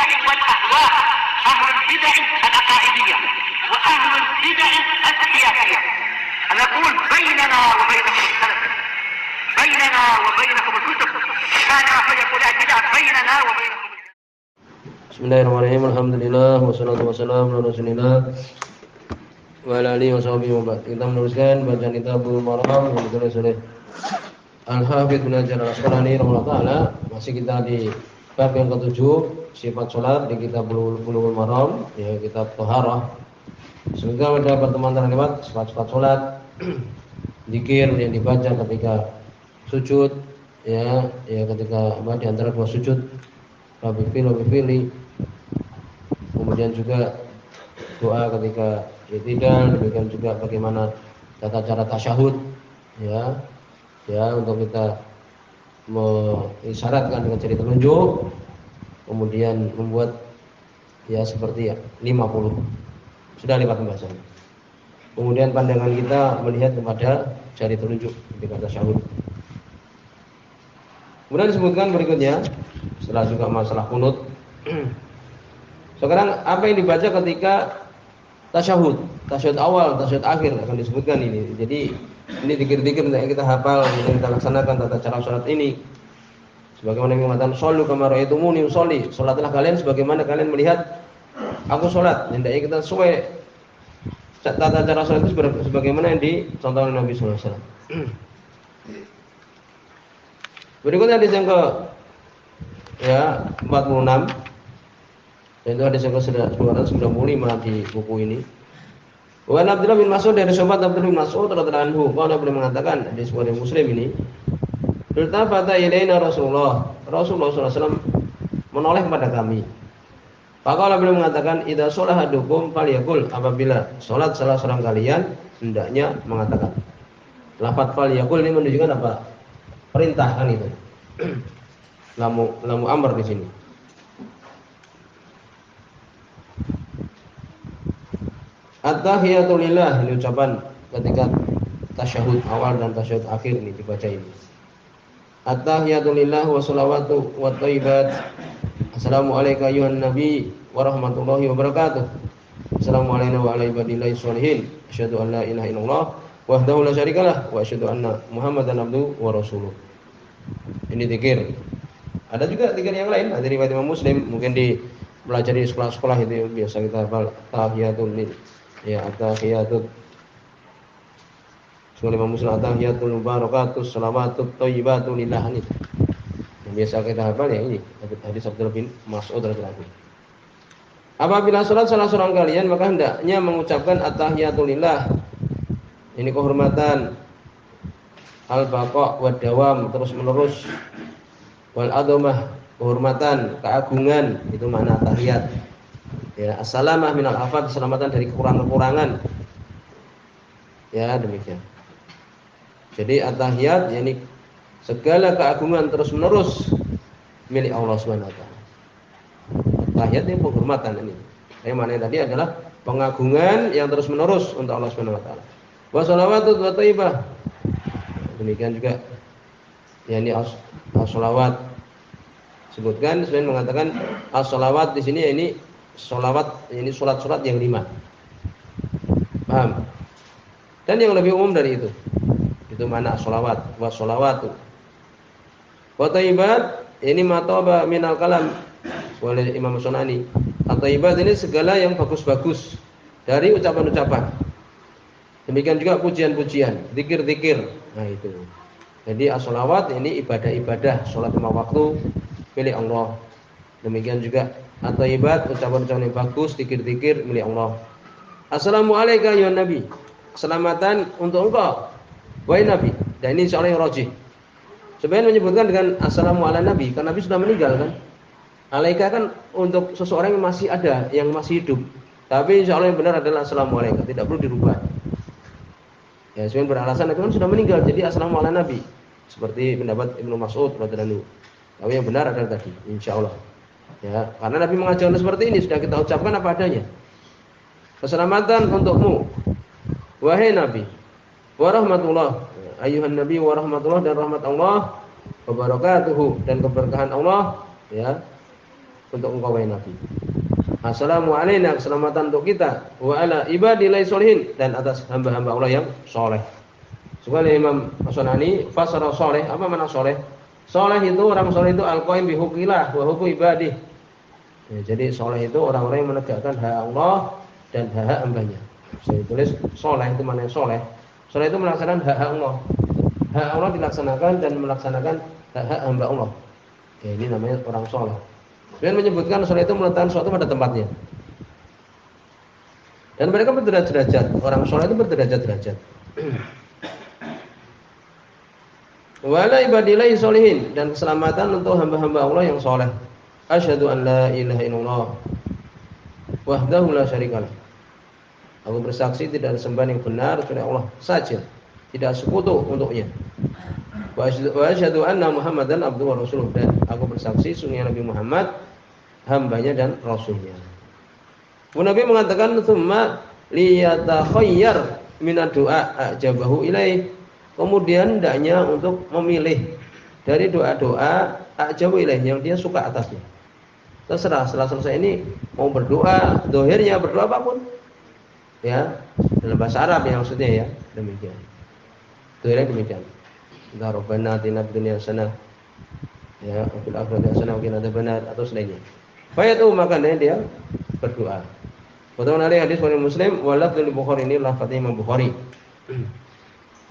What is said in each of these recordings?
البدع والأهواء، أهل البدع العقائدية وأهل البدع السياسية. نقول بيننا وبينكم السلف، بيننا وبينكم الكتب، كان فيقول البدع بيننا وبينكم. Bismillahirrahmanirrahim. Alhamdulillah wassalatu wassalamu ala Rasulillah wa ala alihi washabihi wa ba'd. Kita meneruskan bacaan Kitabul Maram yang ditulis oleh Al-Hafidz Ibnu Hajar Al-Asqalani rahimahullah taala. Masih kita di bab yang ke-7, sifat salat di kitab Bulughul Maram, ya kitab Thaharah. Semoga pada pertemuan terlewat sifat-sifat salat, zikir yang dibaca ketika sujud, ya ketika di antara dua sujud, Rabbi fili, kemudian juga doa ketika i'tidal, demikian juga bagaimana tata cara tasyahud, ya untuk kita mengisyaratkan dengan jari telunjuk, kemudian membuat ya seperti 50. Sudah lewat pembahasan. Kemudian pandangan kita melihat kepada jari telunjuk ketika tasyahud. Kemudian disebutkan berikutnya setelah juga masalah kunut. Sekarang apa yang dibaca ketika tasyahud awal, tasyahud akhir akan disebutkan ini. Jadi ini dikir-dikir yang kita hafal, yang kita laksanakan tata cara salat ini. Sebagaimana Nabi mengatakan, "Shollu kama ra'aitumuni usolli." Salatlah kalian sebagaimana kalian melihat aku salat. Hendaknya kita sesuai tata cara salat itu sebagaimana yang dicontohkan Nabi sallallahu alaihi wasallam. Berikutnya hadis yang ke 46. Dan itu hadis yang ke-295 di buku ini. Wa Abdullah bin Mas'ud, dari sahabat Abdullah bin Mas'ud radhiyallahu anhu, beliau mengatakan di sebuah Muslim ini, "Iltafata ilaina Rasulullah sallallahu alaihi wasallam menoleh kepada kami." Maka beliau mengatakan, "Idza shalah ahadukum falyaqul." Apabila salat salah seorang kalian hendaknya mengatakan. Lafaz falyaqul ini menunjukkan apa? Perintah kan itu. Lamu amr di sini. At-tahiyatu lillah, ini ucapan ketika tasyahud awal dan tasyahud akhir ini dibaca ini. At-tahiyatu lillah wa shalawatu wa thayyibat. Assalamu alayka ayyuhan nabi wa rahmatullahi wa barakatuh. Assalamu alayna wa ala ibadillahi sholihin. Asyhadu an la ilaha illallah wahdahu la syarikalah wa asyhadu anna Muhammadan abduhu wa rasuluh. Ini zikir. Ada juga zikir yang lain, ada riwayat Imam Muslim, mungkin dipelajari sekolah-sekolah itu biasa kita hafal tahiyatul lil, ya at-tahiyatut. Surah Imam Muslim, at-tahiyatul mubarakatus shalawatut thayyibatu lillah. Ini yang biasa kita hafal ya ini hadis Abdullah bin Mas'ud radhiyallahu anhu. Apabila salat salah seorang kalian maka hendaknya mengucapkan at-tahiyatul lillah. Ini kehormatan, al-baqa' wa dawam, terus menerus, wal adhamah, kehormatan, keagungan, itu makna tahiyat. Ya, assalamah minal afat, keselamatan dari kekurangan-kekurangan. Ya, demikian. Jadi at-tahiyat yakni segala keagungan terus menerus milik Allah Subhanahu wa taala. Tahiyat ini penghormatan ini. Yang mana tadi adalah pengagungan yang terus menerus untuk Allah Subhanahu wa taala. Wa shalawatut wa thayyibah. Demikian juga yakni as-shalawat. Sebutkan sebenarnya mengatakan as-shalawat di sini ini shalawat, ini salat-salat yang 5. Paham? Dan yang lebih umum dari itu. Itu mana as-shalawat, wa shalawatu. Wa thayyibat ini mataba minal kalam oleh Imam Sunani. At-thayyibat ini segala yang bagus-bagus dari ucapan-ucapan. Demikian juga pujian-pujian, zikir-zikir. Nah itu. Jadi as-shalawat ini ibadah-ibadah, salat 5 waktu milik Allah. Demikian juga at-thayyibat, ucapan-ucapan yang bagus, zikir-zikir milik Allah. Assalamu alayka ya Nabi. Keselamatan untuk engkau wahai Nabi. Dan ini insyaallah yang rajih. Sebenarnya menyebutkan dengan assalamu ala Nabi karena Nabi sudah meninggal kan. Alaika kan untuk seseorang yang masih ada, yang masih hidup. Tapi insyaallah yang benar adalah assalamu alayka, tidak perlu dirubah. Ya, sebenarnya beralasan itu kan sudah meninggal, jadi assalamu ala Nabi. Seperti pendapat Ibnu Mas'ud radhiyallahu anhu. Tapi yang benar adalah tadi, insyaallah. Ya, karena Nabi mengajarkan seperti ini, sudah kita ucapkan apa adanya. Keselamatan untukmu wahai Nabi. Wa rahmatullah, ayuhan Nabi wa rahmatullah, dan rahmat Allah wa barakatuhu, dan keberkahan Allah, ya. untuk engkau wahai Nabi. Assalamu alaina, keselamatan untuk kita, wa ala ibadillahis sholihin, dan atas hamba-hamba Allah yang soleh. Sebagai Imam As-Sunani fasara soleh, apa makna soleh? Soleh itu, orang soleh itu al-qaim bi hukmillah wa hukmi ibadih. Ya, jadi soleh itu orang-orang yang menegakkan hak Allah dan hak hambanya. Saya tulis soleh itu mana soleh? Soleh itu melaksanakan hak Allah. Hak Allah dilaksanakan dan melaksanakan hak hamba Allah. Ya, ini namanya orang soleh. Kemudian menyebutkan soleh itu meletakkan sesuatu pada tempatnya. Dan mereka berderajat-derajat. Orang soleh itu berderajat-derajat. Wala ibadillahi sholihin, dan keselamatan untuk hamba-hamba Allah yang soleh. Asyhadu an la ilaha illallah wahdahu la syarikalah. Aku bersaksi tidak ada sembahan yang benar kecuali Allah saja, tidak sekutu untuknya. Wa asyhadu anna Muhammadan abduhu wa rasuluh, dan aku bersaksi sungguhnya Nabi Muhammad hambanya dan rasulnya. Nabi mengatakan tsumma liyatakhayyar minad du'a ajabahu ilaih. Kemudian hendaknya untuk memilih dari doa-doa ajabu ilaih yang dia suka atasnya. Terserah, setelah selesai ini mau berdoa, dohirnya berdoa apapun. Ya, dalam bahasa Arab yang maksudnya ya, demikian. Dohirnya demikian. Inna rabbana atina fid dunya hasanah, ya, fil akhirati hasanah wa qina adzabannar, atau selainnya. Fayatu, makanya dia berdoa. Pertama kali hadis Bukhari Muslim, walafdzul Bukhari, ini lafaz Imam Bukhari.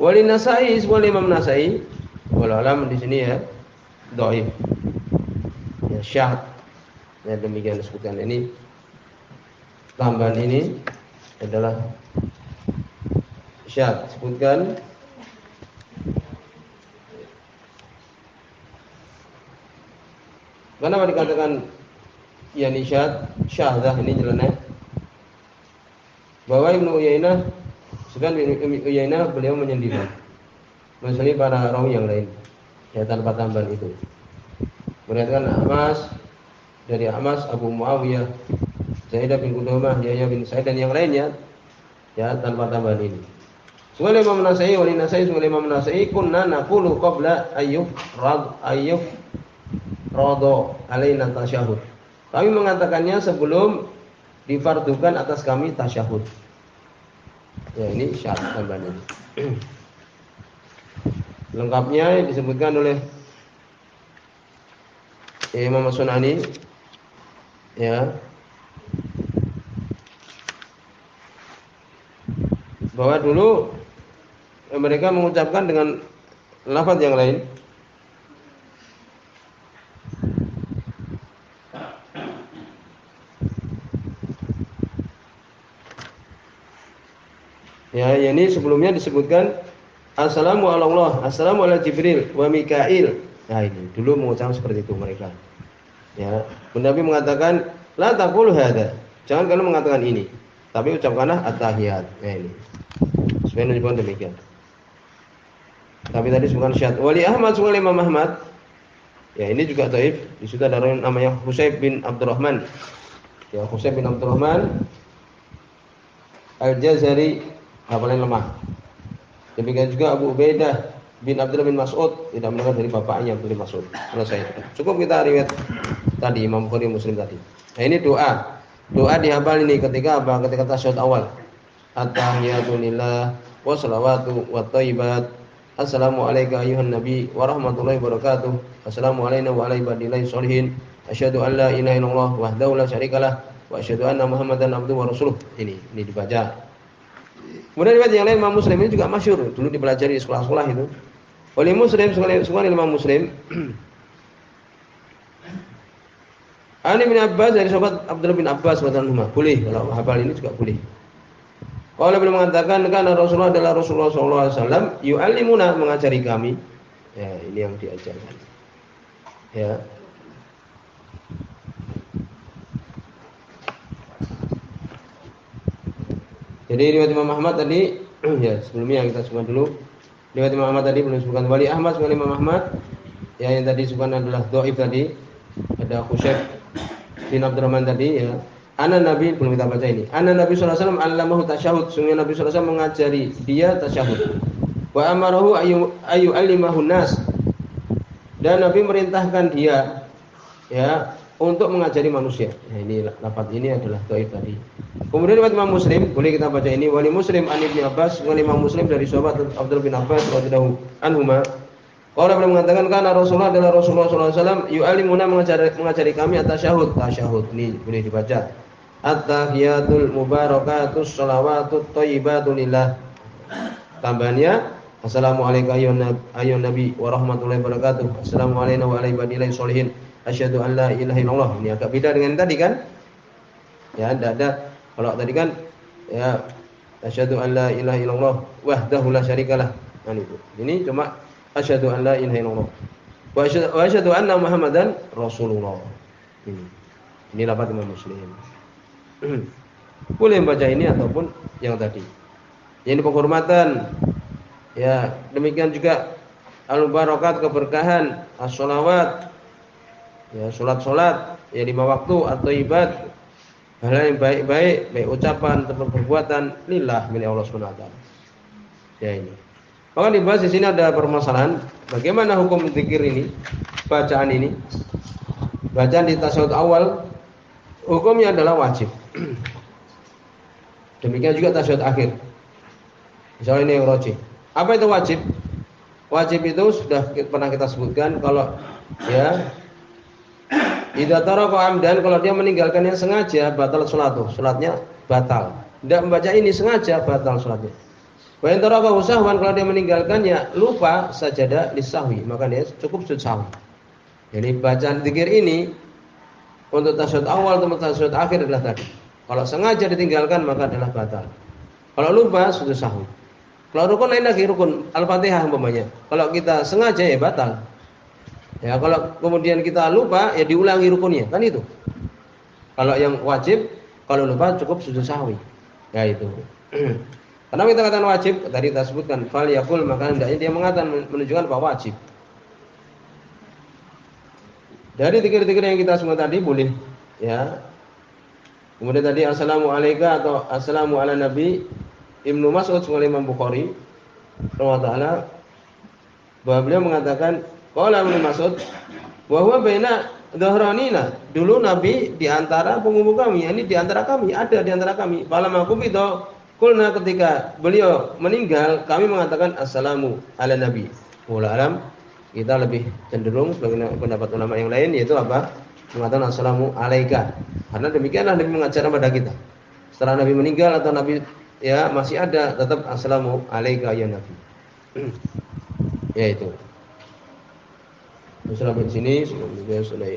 Wali Nasai, wali Imam Nasai, walau alam di sini ya, dhaif. Ya, syahad. Ya, demikian disebutkan ini. Tambahan ini adalah syahad. Sebutkan kenapa dikatakan yani syahdah ini nyeleneh? Bahwa Ibnu Uyainah, sebenarnya Ibnu Uyainah beliau menyendiri, menyendiri para rawi yang lain, ya, tanpa tambahan itu. Meriwayatkan Ahmas dari Ahmas, Abu Muawiyah, Zaidah bin Qudamah, Yahya bin Sa'id, dan yang lainnya, ya, tanpa tambahan ini. Sungguh Imam Nasai, wali Nasai, sungguh Imam Nasai, kunna naqulu qabla ayyuf rado alaina tasyahud. Kami mengatakannya sebelum difardukan atas kami tasyahud. Ya, ini syarat tambahannya. Lengkapnya disebutkan oleh Imam As-Sunani, ya, bahwa dulu mereka mengucapkan dengan lafaz yang lain. Ya, ini sebelumnya disebutkan assalamu ala Allah, assalamu ala Jibril wa Mikail. Nah, ini dulu mengucapkan seperti itu mereka. Ya, Nabi mengatakan la taqul hadza. Jangan kalian mengatakan ini, tapi ucapkanlah at-tahiyat. Nah, ini. Sebenarnya juga demikian. Tapi tadi bukan syarat. Wali Ahmad, wali Imam Ahmad. Ya, ini juga dhaif. Di situ ada orang namanya Husaib bin Abdurrahman. Ya, Husaib bin Abdurrahman Al-Jazari, paling lemah. Demikian juga Abu Ubaidah bin Abdullah bin Mas'ud, tidak mendengar dari bapaknya Abdullah bin Mas'ud. Selesai. Cukup kita riwayat tadi Imam Bukhari Muslim tadi. Nah, ini doa. Doa dihafal ini ketika apa? Ketika tasyahud awal. At-tahiyatu lillah wa shalawatu wa thayyibat. Assalamu alayka ayuhan nabi wa rahmatullahi wa barakatuh. Assalamu alayna wa ala ibadillahis sholihin. Asyhadu an la ilaha illallah wahdahu la syarikalah wa asyhadu anna Muhammadan abduhu wa rasuluh. Ini dibaca. Kemudian riwayat yang lain Imam Muslim ini juga masyhur, dulu dipelajari di sekolah-sekolah itu. Oleh Muslim, semua Imam Muslim. Ani bin Abbas, dari sahabat Abdullah bin Abbas radhiyallahu anhu. Boleh, kalau hafal ini juga boleh. Kalau beliau mengatakan karena Rasulullah adalah Rasulullah sallallahu alaihi wasallam yu'allimuna, mengajari kami. Ya, ini yang diajarkan. Ya. Jadi riwayat Imam Ahmad tadi, ya sebelumnya kita sebutkan dulu. Riwayat Imam Ahmad tadi belum disebutkan. Wali Ahmad wali Imam Ahmad, ya, yang tadi disebutkan adalah dhaif tadi. Ada Husaib bin Abdurrahman tadi, ya. Ana Nabi, belum kita baca ini. Ana Nabi sallallahu alaihi wasallam allamahu tasyahud. Sungguh Nabi sallallahu alaihi wasallam mengajari dia tasyahud. Wa amarahu ayu alimahu nas. Dan Nabi merintahkan dia, ya, untuk mengajari manusia. Nah, ini lafaz ini adalah dhaif tadi. Kemudian riwayat Imam Muslim, boleh kita baca ini, wali Muslim an Ibnu Abbas, wali Imam Muslim dari sahabat Abdullah bin Abbas radhiyallahu anhuma. Qala beliau mengatakan kana Rasulullah adalah Rasulullah sallallahu alaihi wasallam yu'allimuna mengajari kami at-tasyahud. Tasyahud ini boleh dibaca. At-tahiyatul mubarakatus shalawatut thayyibatu lillah. Tambahannya assalamualaikum ayyuhan nabi wa rahmatullahi wabarakatuh. Assalamualaikum wa ala ibadillahis sholihin. Asyhadu an la ilaha illallah. Ini agak beda dengan tadi kan? Ya, tidak ada. Kalau tadi kan ya asyhadu an la ilaha illallah wahdahu la syarikalah. Nah itu. Ini cuma asyhadu an la ilaha illallah. Wa asyhadu anna Muhammadan Rasulullah. Ini lafaz Imam Muslim. Boleh membaca ini ataupun yang tadi. Ini penghormatan. Ya, demikian juga al-barakat keberkahan, as-shalawat. Ya, salat-salat ya 5 waktu atau ibadah hal yang baik-baik, baik ucapan ataupun perbuatan lillah milik Allah Subhanahu wa taala. Ya ini. Maka dibahas di sini ada permasalahan bagaimana hukum zikir ini, bacaan ini. Bacaan di tasyahud awal hukumnya adalah wajib. Demikian juga tasyahud akhir. Misalnya ini yang rajih. Apa itu wajib? Wajib itu sudah pernah kita sebutkan kalau ya idza taraka amdan, kalau dia meninggalkannya sengaja batal salatuh, salatnya batal. Tidak membaca ini sengaja batal salatnya. Wa in taraka sahwan, kalau dia meninggalkannya lupa sajadah lisahwi, maka dia cukup sujud sahwi. Jadi bacaan zikir ini untuk tasyahud awal atau tasyahud akhir adalah tadi. Kalau sengaja ditinggalkan maka adalah batal. Kalau lupa sujud sahwi. Kalau rukun lain lagi, rukun Al-Fatihah umpamanya. Kalau kita sengaja ya batal. Ya, kalau kemudian kita lupa ya diulangi rukunnya, kan itu. Kalau yang wajib, kalau lupa cukup sujud sahwi. Ya itu. Karena kita katakan wajib, tadi kita sebutkan fal yaqul, maka hendaknya dia mengatakan menunjukkan bahwa wajib. Dari zikir-zikir yang kita sebut tadi boleh ya. Kemudian tadi assalamu alayka atau assalamu ala nabi. Ibnu Mas'ud oleh Imam Bukhari rahimahullah taala bahwa beliau mengatakan qala Ibnu Mas'ud wa huwa baina dhahranina, dulu Nabi di antara punggung kami, ini di antara kami, ada di antara kami. Falamma qubida qulna, ketika beliau meninggal kami mengatakan assalamu ala nabi. Wallahu alam, kita lebih cenderung sebagai pendapat ulama yang lain yaitu apa? Mengatakan assalamu alaika. Karena demikianlah Nabi mengajar kepada kita. Setelah Nabi meninggal atau Nabi ya masih ada, tetap assalamu alaika ya nabi. Ya itu. Sampai di sini sudah